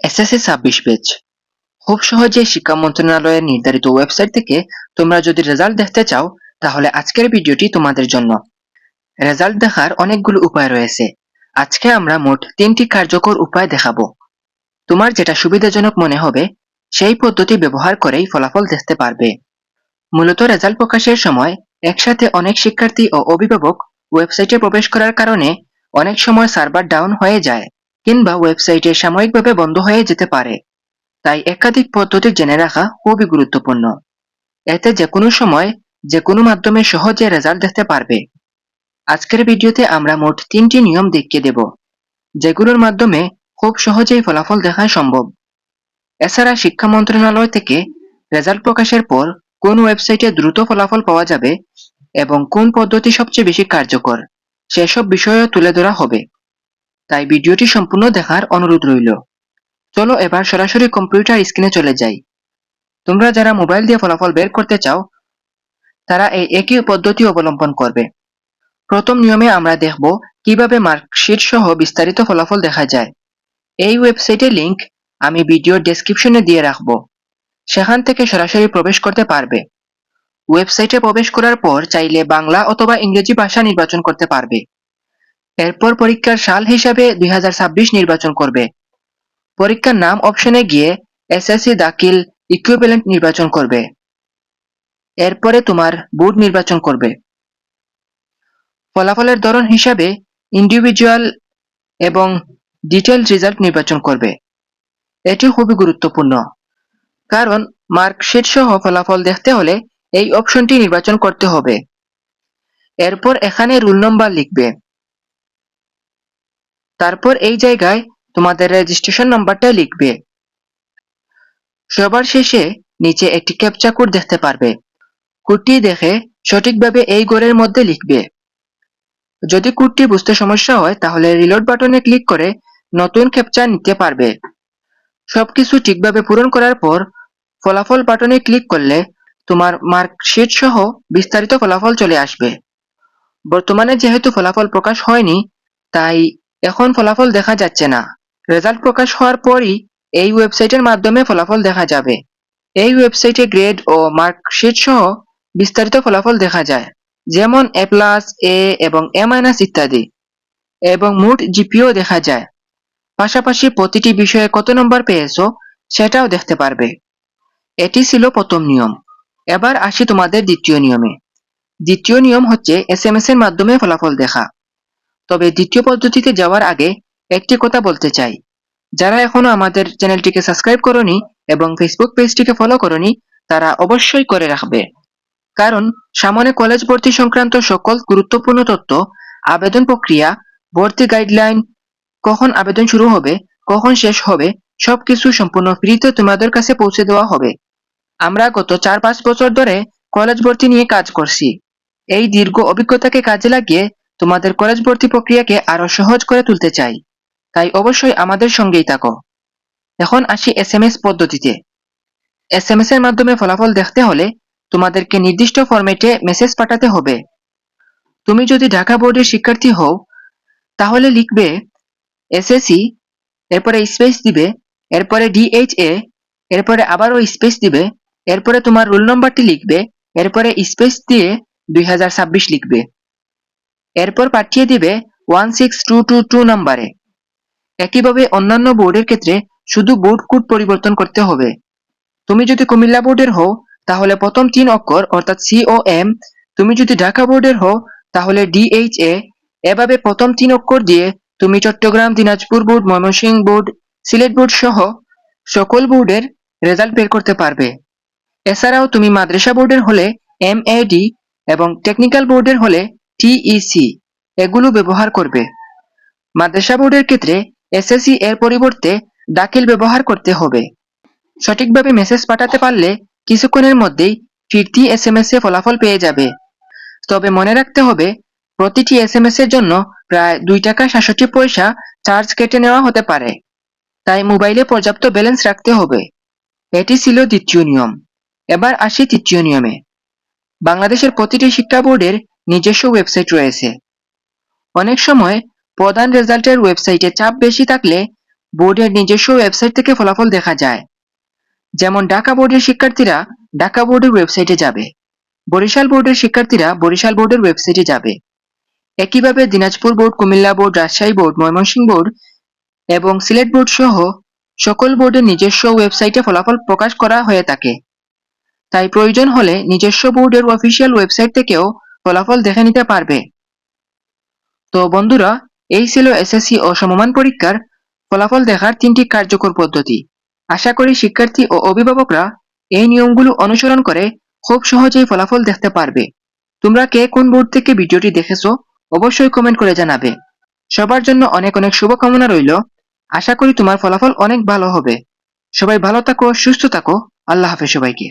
SSC ২৬ batch খুব সহজেই শিক্ষা মন্ত্রণালয়ের নির্ধারিত ওয়েবসাইট থেকে তোমরা যদি রেজাল্ট দেখতে চাও তাহলে আজকের ভিডিওটি তোমাদের জন্য। রেজাল্ট দেখার অনেকগুলো উপায় রয়েছে। আজকে আমরা মোট 3টি কার্যকর উপায় দেখাবো। তোমার যেটা সুবিধাজনক মনে হবে সেই পদ্ধতি ব্যবহার করেই ফলাফল দেখতে পারবে। মূলত রেজাল্ট প্রকাশের সময় একসাথে অনেক শিক্ষার্থী ও অভিভাবক ওয়েবসাইটে প্রবেশ করার কারণে অনেক সময় সার্ভার ডাউন হয়ে যায় কিংবা ওয়েবসাইটে সাময়িকভাবে বন্ধ হয়ে যেতে পারে। তাই একাধিক পদ্ধতি জেনে রাখা খুবই গুরুত্বপূর্ণ। এতে যেকোনো সময় যেকোনো মাধ্যমে সহজে রেজাল্ট দেখতে পারবে। আজকের ভিডিওতে আমরা মোট 3টি নিয়ম দেখিয়ে দেব, যেগুলোর মাধ্যমে খুব সহজেই ফলাফল দেখা সম্ভব। এছাড়া শিক্ষা মন্ত্রণালয় থেকে রেজাল্ট প্রকাশের পর কোন ওয়েবসাইটে দ্রুত ফলাফল পাওয়া যাবে এবং কোন পদ্ধতি সবচেয়ে বেশি কার্যকর সেসব বিষয়ও তুলে ধরা হবে। তাই ভিডিওটি সম্পূর্ণ দেখার অনুরোধ রইল। চলো এবার সরাসরি কম্পিউটার স্ক্রিনে চলে যাই। তোমরা যারা মোবাইল দিয়ে ফলাফল বের করতে চাও তারা এই একই পদ্ধতি অবলম্বন করবে। প্রথম নিয়মে আমরা দেখব কিভাবে মার্কশিট সহ বিস্তারিত ফলাফল দেখা যায়। এই ওয়েবসাইটের লিংক আমি ভিডিওর ডেসক্রিপশনে দিয়ে রাখব, সেখান থেকে সরাসরি প্রবেশ করতে পারবে। ওয়েবসাইটে প্রবেশ করার পর চাইলে বাংলা অথবা ইংরেজি ভাষা নির্বাচন করতে পারবে। এরপর পরীক্ষার সাল হিসাবে 2026 নির্বাচন করবে। পরীক্ষার নাম অপশনে গিয়ে এসএসসি দাখিল ইকুইভ্যালেন্ট নির্বাচন করবে। এরপরে তোমার বোর্ড নির্বাচন করবে। ফলাফলের ধরন হিসাবে ইন্ডিভিজুয়াল এবং ডিটেইল রেজাল্ট নির্বাচন করবে। এটি খুবই গুরুত্বপূর্ণ, কারণ মার্কশিট সহ ফলাফল দেখতে হলে এই অপশনটি নির্বাচন করতে হবে। এরপর এখানে রোল নম্বর লিখবে। তারপর এই জায়গায় তোমাদের রেজিস্ট্রেশন নাম্বারটা লিখবে। সবার শেষে নিচে একটি ক্যাপচা কোড দেখতে পারবে। কোডটি দেখে সঠিকভাবে এই ঘরের মধ্যে লিখবে। যদি কোডটি বুঝতে সমস্যা হয় তাহলে রিলোড বাটনে ক্লিক করে নতুন ক্যাপচা নিতে পারবে। সবকিছু ঠিকভাবে পূরণ করার পর ফলাফল বাটনে ক্লিক করলে তোমার মার্কশিট সহ বিস্তারিত ফলাফল চলে আসবে। বর্তমানে যেহেতু ফলাফল প্রকাশ হয়নি তাই এখন ফলাফল দেখা যাচ্ছে না। রেজাল্ট প্রকাশ হওয়ার পরই এই ওয়েবসাইটের মাধ্যমে ফলাফল দেখা যাবে। এই ওয়েবসাইটে গ্রেড ও মার্কশিট সহ বিস্তারিত ফলাফল দেখা যায়, যেমন এ+, এ এবং এ- ইত্যাদি, এবং মোট জিপিও দেখা যায়। পাশাপাশি প্রতিটি বিষয়ে কত নম্বর পেয়েছো সেটাও দেখতে পারবে। এটি ছিল প্রথম নিয়ম। এবার আসি তোমাদের দ্বিতীয় নিয়মে। দ্বিতীয় নিয়ম হচ্ছে এসএমএস এর মাধ্যমে ফলাফল দেখা। তবে দ্বিতীয় পদ্ধতিতে যাওয়ার আগে একটি কথা বলতে চাই, যারা এখনো আমাদের চ্যানেলটিকে সাবস্ক্রাইব করোনি এবং ফেসবুক পেজটিকে ফলো করোনি তারা অবশ্যই করে রাখবে, কারণ সামনে কলেজ ভর্তি সংক্রান্ত সকল গুরুত্বপূর্ণ তথ্য, আবেদন প্রক্রিয়া, ভর্তি গাইডলাইন, কখন আবেদন শুরু হবে, কখন শেষ হবে, সবকিছু সম্পূর্ণ ফ্রিতে তোমাদের কাছে পৌঁছে দেওয়া হবে। আমরা গত 4-5 বছর ধরে কলেজ ভর্তি নিয়ে কাজ করছি। এই দীর্ঘ অভিজ্ঞতাকে কাজে লাগিয়ে তোমাদের কলেজ ভর্তি প্রক্রিয়াকে আরো সহজ করে তুলতে চাই। তাই অবশ্যই আমাদের সঙ্গেই থাকো। এখন আসি এসএমএস পদ্ধতিতে। এসএমএস এর মাধ্যমে ফলাফল দেখতে হলে তোমাদেরকে নির্দিষ্ট ফরম্যাটে মেসেজ পাঠাতে হবে। তুমি যদি ঢাকা বোর্ডের শিক্ষার্থী হও তাহলে লিখবে এসএসসি, এরপরে স্পেস দিবে, এরপরে ডিএইচএ, এরপরে আবারও স্পেস দিবে, এরপরে তোমার রোল নম্বরটি লিখবে, এরপরে স্পেস দিয়ে 2026 লিখবে। এরপর পাঠিয়ে দিবে 16222 নম্বরে। একইভাবে অন্যান্য বোর্ডের ক্ষেত্রে শুধু বোর্ড কোড পরিবর্তন করতে হবে। তুমি যদি কুমিল্লা বোর্ডের হও তাহলে প্রথম 3 অক্ষর অর্থাৎ COM, তুমি যদি ঢাকা বোর্ডের হও তাহলে DHA, এভাবে প্রথম 3 অক্ষর দিয়ে তুমি Chittagong, Dinajpur board, Mymensingh board, Sylhet board সহ সকল বোর্ডের রেজাল্ট বের করতে পারবে। এছাড়াও তুমি মাদ্রাসা বোর্ডের হলে MAD এবং টেকনিক্যাল বোর্ডের হলে TEC এগুলো ব্যবহার করবে। মাদ্রাসা বোর্ডের ক্ষেত্রে SSC এর পরিবর্তে দাখিল ব্যবহার করতে হবে। সঠিকভাবে মেসেজ পাঠাতে পারলে কিছুক্ষণের মধ্যেই ফিরতি SMS এ ফলাফল পেয়ে যাবে। তবে মনে রাখতে হবে প্রতিটি SMS এর জন্য প্রায় 2 টাকা 67 পয়সা চার্জ কেটে নেওয়া হতে পারে, তাই মোবাইলে পর্যাপ্ত ব্যালেন্স রাখতে হবে। এটি ছিল দ্বিতীয় নিয়ম। এবার আসি তৃতীয় নিয়মে। বাংলাদেশের প্রতিটি শিক্ষা বোর্ডের নিজস্ব ওয়েবসাইট রয়েছে। অনেক সময় প্রধান রেজাল্টের ওয়েবসাইটে চাপ বেশি থাকলে বোর্ডের নিজস্ব ওয়েবসাইট থেকে ফলাফল দেখা যায়। যেমন ঢাকা বোর্ডের শিক্ষার্থীরা ঢাকা বোর্ডের ওয়েবসাইটে যাবে, বরিশাল বোর্ডের শিক্ষার্থীরা বরিশাল বোর্ডের ওয়েবসাইটে যাবে। একইভাবে Dinajpur board, Comilla board, Rajshahi board, Mymensingh board এবং সিলেট বোর্ড সহ সকল বোর্ডের নিজস্ব ওয়েবসাইটে ফলাফল প্রকাশ করা হয়ে থাকে। তাই প্রয়োজন হলে নিজস্ব বোর্ডের অফিসিয়াল ওয়েবসাইট থেকেও ফলাফল দেখে নিতে পারবে। তো বন্ধুরা, এই ছিল এসএসসি ও সমমান পরীক্ষার ফলাফল দেখার 3টি কার্যকর পদ্ধতি। আশা করি শিক্ষার্থী ও অভিভাবকরা এই নিয়মগুলো অনুসরণ করে খুব সহজেই ফলাফল দেখতে পারবে। তোমরা কে কোন বোর্ড থেকে ভিডিওটি দেখেছো অবশ্যই কমেন্ট করে জানাবে। সবার জন্য অনেক অনেক শুভকামনা রইল। আশা করি তোমার ফলাফল অনেক ভালো হবে। সবাই ভালো থাকো, সুস্থ থাকো। আল্লাহ হাফেজ সবাইকে।